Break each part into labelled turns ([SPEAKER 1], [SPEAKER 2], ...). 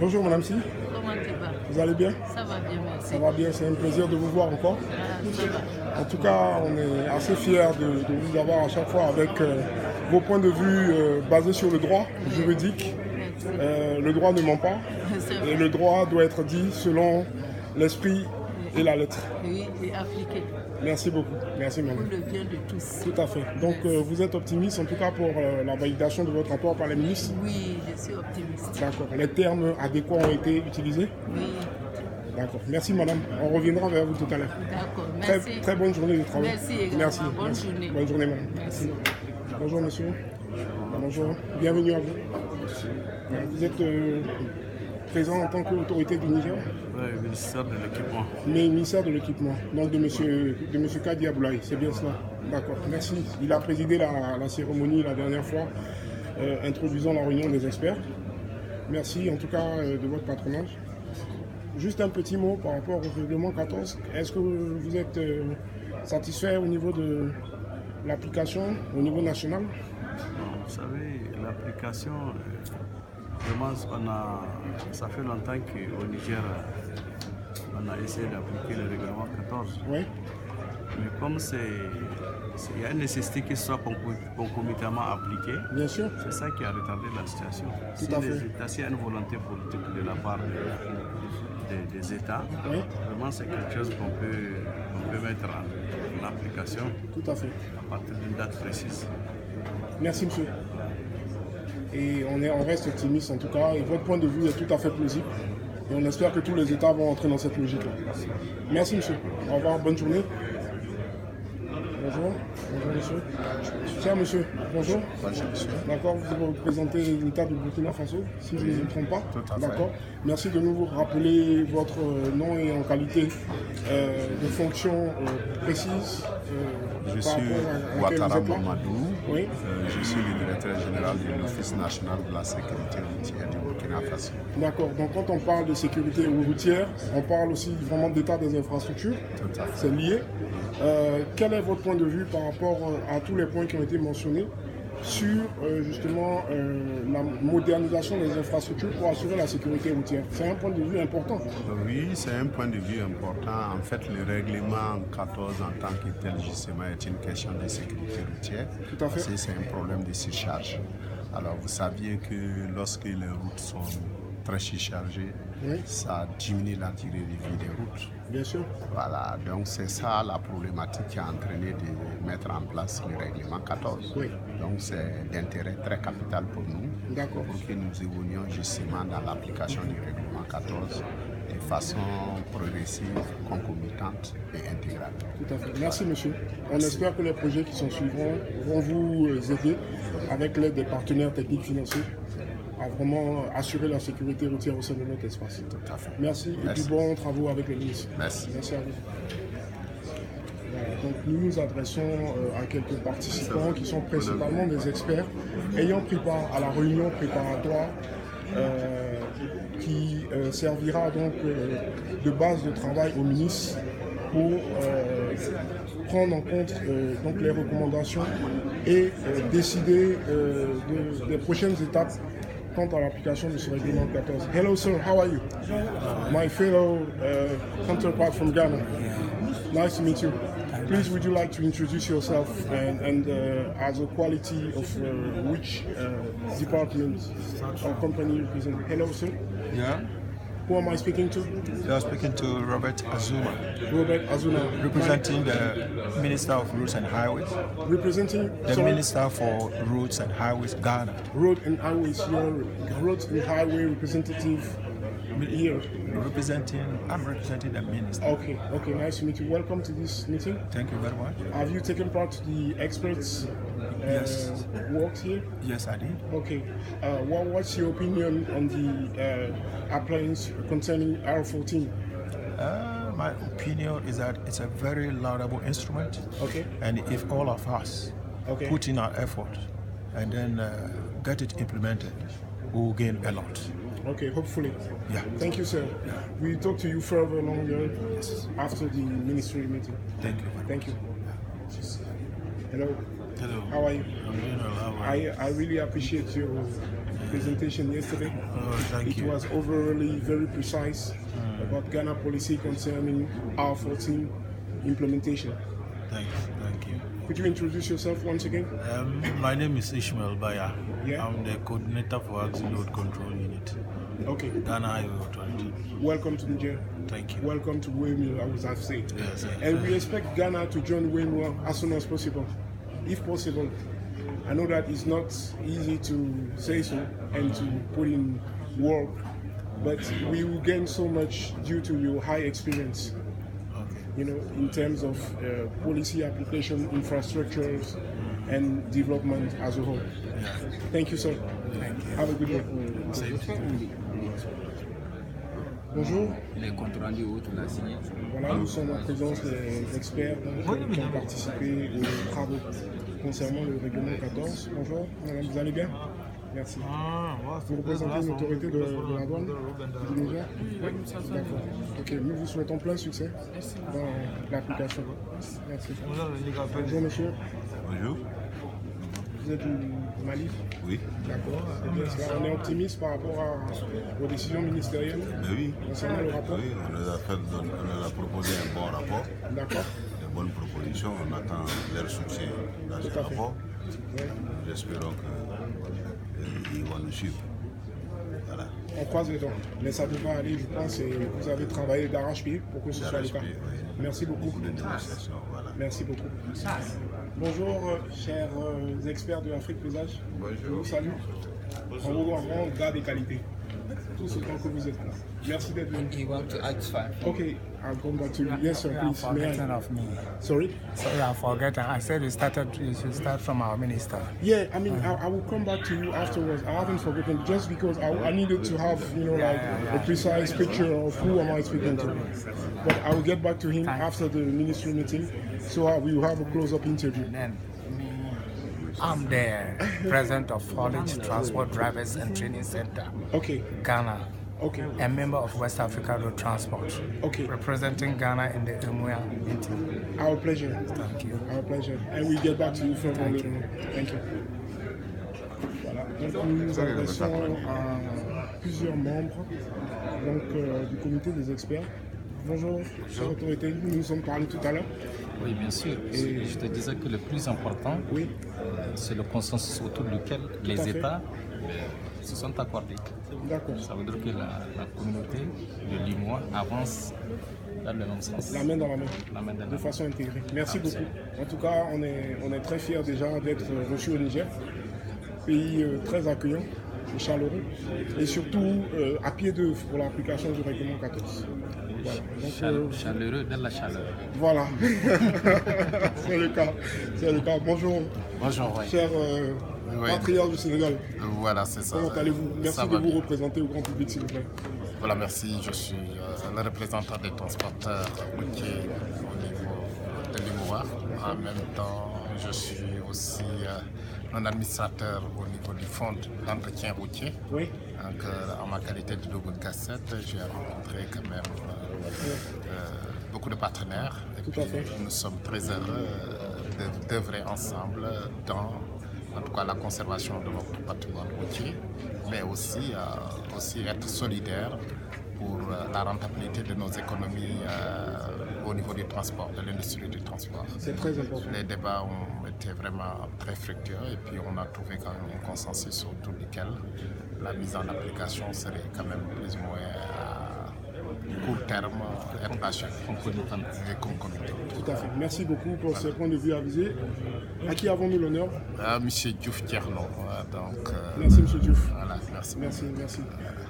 [SPEAKER 1] Bonjour Madame Si,
[SPEAKER 2] Comment tu vas?
[SPEAKER 1] vous allez bien?
[SPEAKER 2] Ça va bien, merci.
[SPEAKER 1] Ça va bien, c'est un plaisir de vous voir encore.
[SPEAKER 2] Ça va.
[SPEAKER 1] En tout cas, on est assez fiers de vous avoir à chaque fois avec vos points de vue basés sur le droit juridique. Le droit ne ment pas
[SPEAKER 2] C'est
[SPEAKER 1] et
[SPEAKER 2] vrai.
[SPEAKER 1] le droit doit être dit selon l'esprit et la lettre.
[SPEAKER 2] Oui, et appliqué
[SPEAKER 1] Merci beaucoup. Merci
[SPEAKER 2] pour
[SPEAKER 1] Madame.
[SPEAKER 2] le bien de tous.
[SPEAKER 1] Tout à fait. Donc vous êtes optimiste en tout cas pour la validation de votre rapport par les ministres?
[SPEAKER 2] Oui, je suis optimiste.
[SPEAKER 1] D'accord. Les termes adéquats ont été utilisés?
[SPEAKER 2] Oui,
[SPEAKER 1] D'accord. Merci Madame. On reviendra vers vous tout à l'heure.
[SPEAKER 2] d'accord.
[SPEAKER 1] Très,
[SPEAKER 2] Merci.
[SPEAKER 1] très bonne journée de travail.
[SPEAKER 2] Merci également.
[SPEAKER 1] Merci.
[SPEAKER 2] Bonne
[SPEAKER 1] Merci.
[SPEAKER 2] journée.
[SPEAKER 1] Bonne journée, madame.
[SPEAKER 2] Merci.
[SPEAKER 1] Bonjour, monsieur. Bonjour. Bienvenue à vous. Vous êtes présent en tant qu'autorité du Niger,
[SPEAKER 3] Oui, ministère de l'équipement.
[SPEAKER 1] mais ministère de l'équipement, donc de monsieur Kadi Aboulaye, c'est bien cela. D'accord, merci. Il a présidé la cérémonie la dernière fois, introduisant la réunion des experts. Merci en tout cas de votre patronage. Juste un petit mot par rapport au règlement 14. Est-ce que vous êtes satisfait au niveau de l'application, au niveau national?
[SPEAKER 3] Vous savez, l'application, vraiment, ça fait longtemps qu'au Niger, on a essayé d'appliquer le règlement 14.
[SPEAKER 1] Oui,
[SPEAKER 3] Mais comme il y a une nécessité qu'il soit concomitamment appliqué,
[SPEAKER 1] bien sûr.
[SPEAKER 3] c'est ça qui a retardé la situation.
[SPEAKER 1] Tout à fait.
[SPEAKER 3] S'il y a une volonté politique de la part des États,
[SPEAKER 1] Oui,
[SPEAKER 3] vraiment c'est quelque chose qu'on peut mettre en application
[SPEAKER 1] tout à fait.
[SPEAKER 3] à partir d'une date précise.
[SPEAKER 1] Merci monsieur. Et on reste optimiste en tout cas. Et votre point de vue est tout à fait plausible. Et on espère que tous les États vont entrer dans cette logique-là. Merci monsieur. Au revoir, bonne journée. Bonjour. Bonjour monsieur. Cher monsieur, bonjour. D'accord, vous représentez l'État du Burkina Faso, si je ne me trompe pas.
[SPEAKER 4] Tout à fait.
[SPEAKER 1] D'accord. Merci de nous rappeler votre nom et en qualité de fonction précise.
[SPEAKER 4] Je
[SPEAKER 1] par
[SPEAKER 4] suis
[SPEAKER 1] rapport à laquelle
[SPEAKER 4] Ouattara
[SPEAKER 1] vous êtes là.
[SPEAKER 4] Mamadou.
[SPEAKER 1] Oui.
[SPEAKER 4] Je suis le directeur général de l'Office national de la sécurité routière du Burkina Faso.
[SPEAKER 1] D'accord, donc quand on parle de sécurité routière, on parle aussi vraiment d'état des infrastructures,
[SPEAKER 4] Tout à fait.
[SPEAKER 1] c'est lié. Quel est votre point de vue par rapport à tous les points qui ont été mentionnés sur justement la modernisation des infrastructures pour assurer la sécurité routière? C'est un point de vue important.
[SPEAKER 4] Oui, c'est un point de vue important. En fait, le règlement 14 en tant que tel, justement, est une question de sécurité routière.
[SPEAKER 1] Tout à fait.
[SPEAKER 4] Parce que c'est un problème de surcharge. Alors, vous saviez que lorsque les routes sont très surchargées,
[SPEAKER 1] Oui.
[SPEAKER 4] ça diminue la durée de vie des routes.
[SPEAKER 1] Bien sûr.
[SPEAKER 4] Voilà, donc c'est ça la problématique qui a entraîné de mettre en place le règlement 14.
[SPEAKER 1] Oui.
[SPEAKER 4] Donc c'est d'intérêt très capital pour nous,
[SPEAKER 1] D'accord.
[SPEAKER 4] pour que nous évoluions justement dans l'application du règlement 14 de façon progressive, concomitante et intégrale.
[SPEAKER 1] Tout à fait. Merci monsieur. On espère que les projets qui s'en suivront vont vous aider avec l'aide des partenaires techniques financiers à vraiment assurer la sécurité routière au sein de notre espace.
[SPEAKER 4] Tout à fait.
[SPEAKER 1] Merci et
[SPEAKER 4] Merci.
[SPEAKER 1] puis bons travaux avec les ministres.
[SPEAKER 4] Merci.
[SPEAKER 1] Merci à vous. Voilà, donc nous nous adressons à quelques participants qui sont principalement des experts ayant pris part à la réunion préparatoire qui servira donc de base de travail aux ministres pour prendre en compte donc les recommandations et décider des prochaines étapes quant à l'application de ce règlement 14. Hello sir, how are you? My fellow counterpart from Ghana. Nice to meet you. Please, would you like to introduce yourself and as a quality of which department or company you represent? Hello sir,
[SPEAKER 5] Yeah,
[SPEAKER 1] who am I speaking to?
[SPEAKER 5] you are speaking to Robert Azuma,
[SPEAKER 1] Robert Azuna.
[SPEAKER 5] representing the Minister of Roads and Highways.
[SPEAKER 1] Representing
[SPEAKER 5] The
[SPEAKER 1] sorry,
[SPEAKER 5] Minister for Roads and Highways, Ghana.
[SPEAKER 1] Road and Highways, your Road and Highway representative here.
[SPEAKER 5] I'm representing the Minister.
[SPEAKER 1] Okay, okay, nice to meet you. Welcome to this meeting.
[SPEAKER 5] Thank you very much.
[SPEAKER 1] Have you taken part to the experts'
[SPEAKER 5] Yes.
[SPEAKER 1] works here?
[SPEAKER 5] Yes, I did.
[SPEAKER 1] Okay. What's your opinion on the appliance concerning R14?
[SPEAKER 5] My opinion is that it's a very laudable instrument.
[SPEAKER 1] Okay.
[SPEAKER 5] And if all of us
[SPEAKER 1] Okay.
[SPEAKER 5] put in our effort and then get it implemented, we'll gain a lot.
[SPEAKER 1] Okay, hopefully.
[SPEAKER 5] Yeah.
[SPEAKER 1] Thank you, sir. We'll talk to you further along after the ministry meeting.
[SPEAKER 5] Thank you.
[SPEAKER 1] Thank you. Hello.
[SPEAKER 3] Hello.
[SPEAKER 1] How are you?
[SPEAKER 3] I'm doing well. How are you?
[SPEAKER 1] I really appreciate your presentation yesterday.
[SPEAKER 5] Thank
[SPEAKER 1] It
[SPEAKER 5] you.
[SPEAKER 1] was overly very precise about Ghana policy concerning R14 implementation.
[SPEAKER 5] Thank you.
[SPEAKER 1] Could you introduce yourself once again?
[SPEAKER 5] My name is Ishmael Baya.
[SPEAKER 1] Yeah.
[SPEAKER 5] I'm the coordinator for Axle Load Control Unit,
[SPEAKER 1] Okay.
[SPEAKER 5] Ghana Highway Authority.
[SPEAKER 1] Welcome to Niger.
[SPEAKER 5] Thank you.
[SPEAKER 1] Welcome to Waymill, I would have said.
[SPEAKER 5] Yes,
[SPEAKER 1] And we expect Ghana to join Waymill as soon as possible, if possible. I know that it's not easy to say so and to put in work, but we will gain so much due to your high experience,
[SPEAKER 5] Okay.
[SPEAKER 1] in terms of policy application, infrastructures, and development as a whole.
[SPEAKER 5] Yeah.
[SPEAKER 1] Thank you, sir.
[SPEAKER 5] Thank you.
[SPEAKER 1] Have a good day. Bonjour.
[SPEAKER 6] Les comptes rendus ou tu l'as signé.
[SPEAKER 1] Voilà, nous sommes en présence des experts qui ont participé aux travaux concernant le règlement 14. Bonjour, madame, vous allez bien? Merci. Vous représentez une autorité de la douane du Niger? Oui, d'accord. Ok, nous vous souhaitons plein succès dans l'application. Merci. Bonjour, monsieur.
[SPEAKER 7] Bonjour.
[SPEAKER 1] Vous êtes du Mali?
[SPEAKER 7] Oui.
[SPEAKER 1] D'accord. C'est bien cela. On est optimiste par rapport aux décisions ministérielles
[SPEAKER 7] Mais oui.
[SPEAKER 1] concernant le rapport?
[SPEAKER 7] Oui, on leur a proposé un bon rapport,
[SPEAKER 1] D'accord.
[SPEAKER 7] de bonnes propositions. On attend leur succès dans ce
[SPEAKER 1] Tout à fait.
[SPEAKER 7] rapport.
[SPEAKER 1] Ouais.
[SPEAKER 7] Espérons qu'ils vont nous suivre. Voilà.
[SPEAKER 1] On croise les dents. Mais ça devrait aller, je pense, et vous avez travaillé d'arrache-pied pour que ce soit le cas.
[SPEAKER 7] D'arrache-pied, oui.
[SPEAKER 1] Merci beaucoup.
[SPEAKER 7] Beaucoup de négociations, voilà.
[SPEAKER 1] Merci beaucoup. Bonjour, chers experts de Afrique Paysage. Je vous salue. En vous grand gars des qualités. Tout ce temps que vous êtes là. Merci d'être venu.
[SPEAKER 6] You want to act fine.
[SPEAKER 1] Okay, I'll come back to you. Yes, sir,
[SPEAKER 8] You are
[SPEAKER 1] please. May
[SPEAKER 8] forgetting
[SPEAKER 1] I?
[SPEAKER 8] of me.
[SPEAKER 1] Sorry?
[SPEAKER 8] So you are forgetting. I said you should start from our minister.
[SPEAKER 1] Yeah, I mean, I will come back to you afterwards. I haven't forgotten just because I needed to have, a precise picture of who am I speaking to. But I will get back to him after the ministry meeting, so we will have a close-up interview.
[SPEAKER 8] Then I'm the president of College Transport Drivers and Training Center,
[SPEAKER 1] Okay,
[SPEAKER 8] Ghana,
[SPEAKER 1] okay,
[SPEAKER 8] a member of West Africa Road Transport,
[SPEAKER 1] okay.
[SPEAKER 8] representing Ghana in the EMUA meeting.
[SPEAKER 1] Our pleasure.
[SPEAKER 8] Thank you.
[SPEAKER 1] Our pleasure. And we get back to you further later on. Thank you. Voilà. Donc nous adressons à plusieurs membres du comité des experts. Bonjour, chère autorité, nous nous sommes parlé tout à l'heure.
[SPEAKER 6] Oui, bien sûr.
[SPEAKER 1] Et-
[SPEAKER 6] Je te disais que le plus important,
[SPEAKER 1] Oui,
[SPEAKER 6] c'est le consensus autour duquel
[SPEAKER 1] à
[SPEAKER 6] les
[SPEAKER 1] fait.
[SPEAKER 6] États se sont accordés.
[SPEAKER 1] d'accord.
[SPEAKER 6] Ça veut dire que la communauté de l'IMOA avance dans le même sens.
[SPEAKER 1] La main dans la main,
[SPEAKER 6] La main dans la
[SPEAKER 1] de
[SPEAKER 6] main.
[SPEAKER 1] façon intégrée. Merci beaucoup. En tout cas, on est très fiers déjà d'être reçus au Niger, pays très accueillant et chaleureux, et surtout à pied d'œuvre pour l'application du règlement 14. Voilà. Donc,
[SPEAKER 6] Chaleureux dans la chaleur.
[SPEAKER 1] voilà. C'est le cas. C'est le cas. Bonjour,
[SPEAKER 4] Bonjour, oui.
[SPEAKER 1] cher patriarche du Sénégal.
[SPEAKER 4] Voilà, c'est ça.
[SPEAKER 1] Comment allez-vous? Merci
[SPEAKER 4] Ça
[SPEAKER 1] de
[SPEAKER 4] va
[SPEAKER 1] vous
[SPEAKER 4] bien.
[SPEAKER 1] représenter au grand public, s'il vous plaît.
[SPEAKER 4] Voilà, merci. Je suis le représentant des transporteurs routiers au niveau de l'IMOA. En même temps, je suis aussi un administrateur au niveau du fonds d'entretien routier.
[SPEAKER 1] Oui.
[SPEAKER 4] Donc, en ma qualité de double cassette, j'ai rencontré quand même beaucoup de partenaires. Et
[SPEAKER 1] Tout
[SPEAKER 4] puis,
[SPEAKER 1] à fait.
[SPEAKER 4] nous sommes très heureux d'œuvrer ensemble dans, en tout cas, la conservation de notre patrimoine routier, mais aussi être solidaires pour la rentabilité de nos économies au niveau du transport, de l'industrie du transport.
[SPEAKER 1] C'est très important.
[SPEAKER 4] Les débats ont été vraiment très fructueux et puis on a trouvé quand même un consensus autour duquel la mise en application serait quand même plus ou moins à court terme et achevée. Et concomitante.
[SPEAKER 1] Tout à fait. Merci beaucoup pour ce point de vue avisé. À qui avons-nous l'honneur?
[SPEAKER 4] Monsieur Diouf Tierno, donc
[SPEAKER 1] Merci, M. Diouf.
[SPEAKER 4] voilà, merci.
[SPEAKER 1] Merci.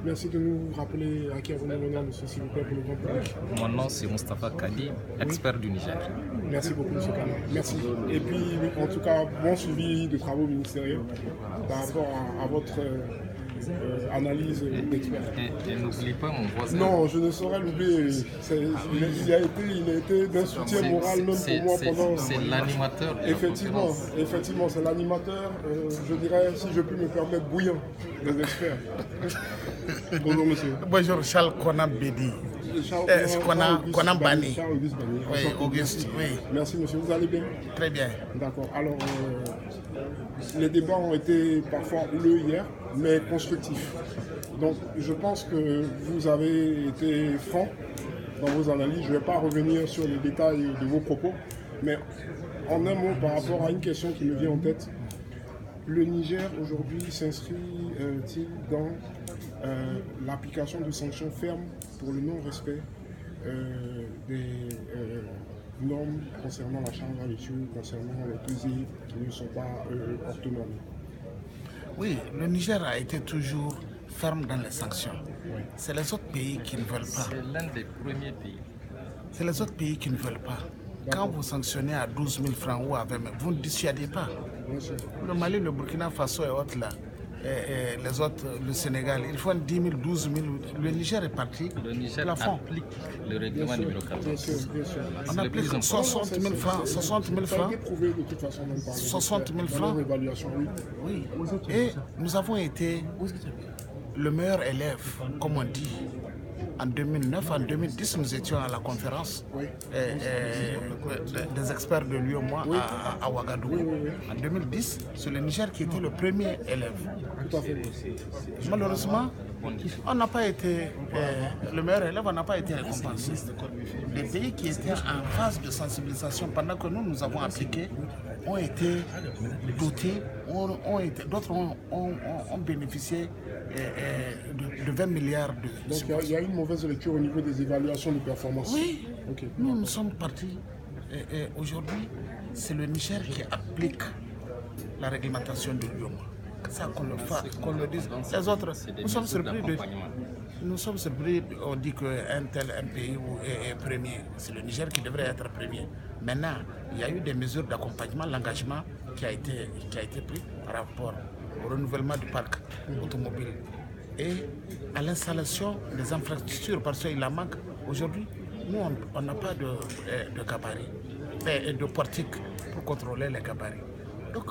[SPEAKER 1] Merci de nous rappeler à qui avons-nous l'honneur, monsieur, s'il vous plaît, pour le grand public.
[SPEAKER 6] Mon nom, c'est Moustapha Kadi, expert du Niger.
[SPEAKER 1] Merci beaucoup, M. Kana. Merci. Et puis, en tout cas, bon suivi de travaux ministériels par rapport à votre analyse d'expert.
[SPEAKER 6] Et n'oublie pas mon voisin.
[SPEAKER 1] Non, je ne saurais l'oublier. Il a été d'un soutien moral même pour moi pendant...
[SPEAKER 6] C'est l'animateur de la
[SPEAKER 1] Effectivement,
[SPEAKER 6] conférence.
[SPEAKER 1] c'est l'animateur, je dirais, si je puis me permettre, bouillant des experts. Bonjour, monsieur.
[SPEAKER 9] Bonjour, Charles Konam Bedi.
[SPEAKER 8] qu'on a banni.
[SPEAKER 1] Charles Auguste Banni.
[SPEAKER 8] Oui, Auguste, oui.
[SPEAKER 1] Merci monsieur, vous allez bien?
[SPEAKER 8] Très bien.
[SPEAKER 1] D'accord. Alors, les débats ont été parfois houleux hier, mais constructifs. Donc, je pense que vous avez été franc dans vos analyses. Je ne vais pas revenir sur les détails de vos propos, mais en un mot, par rapport à une question qui me vient en tête, le Niger aujourd'hui s'inscrit-il dans l'application de sanctions fermes pour le non-respect des normes concernant la chambre à l'étude, concernant les pesées qui ne sont pas orthonormées?
[SPEAKER 8] Oui, le Niger a été toujours ferme dans les sanctions. Oui. C'est les autres pays qui ne veulent pas.
[SPEAKER 6] C'est l'un des premiers pays.
[SPEAKER 8] C'est les autres pays qui ne veulent pas. Quand vous sanctionnez à 12 000 francs ou à 20 000, vous ne dissuadez pas. Le Mali, le Burkina Faso et autres là, et les autres, le Sénégal, ils font 10 000, 12 000. Le Niger est parti.
[SPEAKER 6] Le Niger applique le règlement numéro 14.
[SPEAKER 1] Bien sûr.
[SPEAKER 8] On applique 60 000 francs. 60 000 francs. 60 000 francs. Oui. Et nous avons été le meilleur élève, comme on dit. En 2009, en 2010, nous étions à la conférence des experts de l'UEMOA à Ouagadougou. En 2010, c'est le Niger qui était le premier élève.
[SPEAKER 1] Tout à fait.
[SPEAKER 8] Malheureusement, on n'a pas été le meilleur élève, on n'a pas été récompensé. Les pays qui étaient en phase de sensibilisation pendant que nous avons appliqué ont été dotés, d'autres ont bénéficié de 20 milliards de...
[SPEAKER 1] Donc il y a une mauvaise lecture au niveau des évaluations de performance.
[SPEAKER 8] Oui, okay. Nous sommes partis. Et aujourd'hui, c'est le Niger qui applique la réglementation de l'UEMOA. Ça qu'on le dise. Les autres, nous sommes surpris, on dit qu'un pays est premier. C'est le Niger qui devrait être premier. Maintenant, il y a eu des mesures d'accompagnement, l'engagement qui a été pris par rapport au renouvellement du parc automobile et à l'installation des infrastructures, parce qu'il en manque. Aujourd'hui, nous, on n'a pas de gabarit, de portique pour contrôler les gabarits. Donc,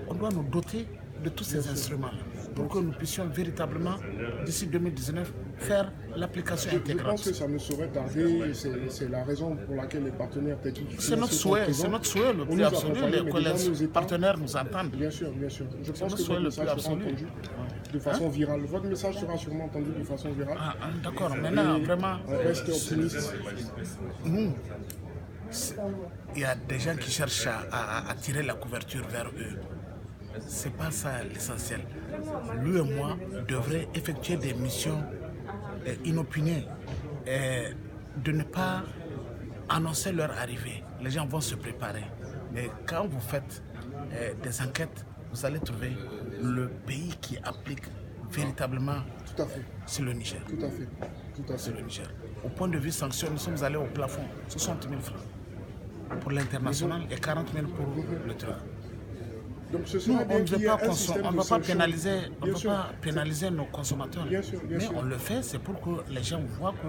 [SPEAKER 8] on doit nous doter de tous ces instruments pour que nous puissions véritablement, d'ici 2019, faire l'application intégrale.
[SPEAKER 1] Je pense que ça ne saurait tarder, c'est la raison pour laquelle les partenaires techniques...
[SPEAKER 8] C'est notre souhait le plus absolu, que les partenaires nous entendent.
[SPEAKER 1] Bien sûr. Je pense que votre message sera entendu de façon virale. Votre message sera sûrement entendu de façon virale.
[SPEAKER 8] D'accord, maintenant, vraiment...
[SPEAKER 1] On reste optimiste.
[SPEAKER 8] Nous, il y a des gens qui cherchent à tirer la couverture vers eux. C'est pas ça l'essentiel. L'UEMOA devrait effectuer des missions inopinées et de ne pas annoncer leur arrivée. Les gens vont se préparer. Mais quand vous faites des enquêtes, vous allez trouver le pays qui applique véritablement.
[SPEAKER 1] Tout à fait.
[SPEAKER 8] C'est le Niger.
[SPEAKER 1] Tout à fait.
[SPEAKER 8] C'est le Niger. Au point de vue sanctions, nous sommes allés au plafond, 60 000 francs pour l'international et 40 000 pour le truc.
[SPEAKER 1] Donc
[SPEAKER 8] nous, on ne va pas pénaliser nos consommateurs.
[SPEAKER 1] Bien sûr.
[SPEAKER 8] On le fait, c'est pour que les gens voient que...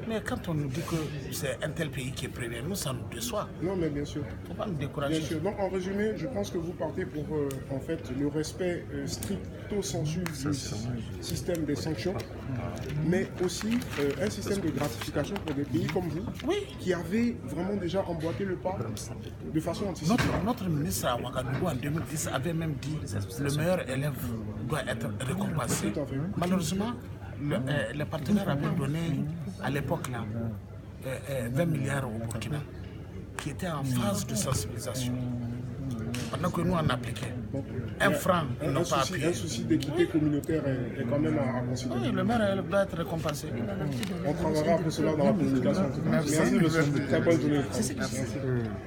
[SPEAKER 8] Mais quand on nous dit que c'est un tel pays qui est premier, nous, ça nous déçoit.
[SPEAKER 1] Non, mais bien sûr.
[SPEAKER 8] Il ne faut pas nous décourager.
[SPEAKER 1] Bien sûr. Donc, en résumé, je pense que vous partez pour en fait, le respect stricto sensu du système des sanctions, mais aussi un système de gratification pour des pays comme vous, qui avaient vraiment déjà emboîté le pas de façon anticipée.
[SPEAKER 8] Notre ministre à Ouagadougou en 2010 avait même dit que le meilleur élève doit être récompensé. Malheureusement, les partenaires avaient donné à l'époque 20 milliards au Burkina, qui était en phase de sensibilisation. Pendant que nous, on appliquait. Un franc, ils n'ont pas appuyé.
[SPEAKER 1] Un souci d'équité communautaire est quand même à considérer.
[SPEAKER 8] Oui, le maire doit être récompensé.
[SPEAKER 1] On travaillera pour cela dans la communication. Merci, monsieur. Très bonne journée.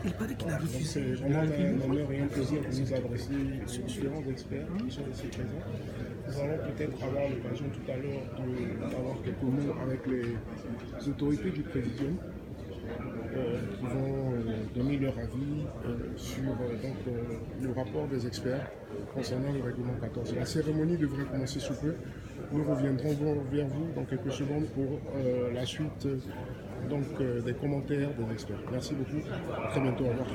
[SPEAKER 2] Il paraît qu'il a refusé.
[SPEAKER 1] C'est vraiment un honneur et un plaisir de nous adresser aux différents experts qui sont ici présents. Nous allons peut-être avoir l'occasion tout à l'heure d'avoir quelques mots avec les autorités du Présidium qui vont donner leur avis sur le rapport des experts concernant le règlement 14. La cérémonie devrait commencer sous peu. Nous reviendrons vers vous dans quelques secondes pour la suite des commentaires des experts. Merci beaucoup. À très bientôt. Au revoir.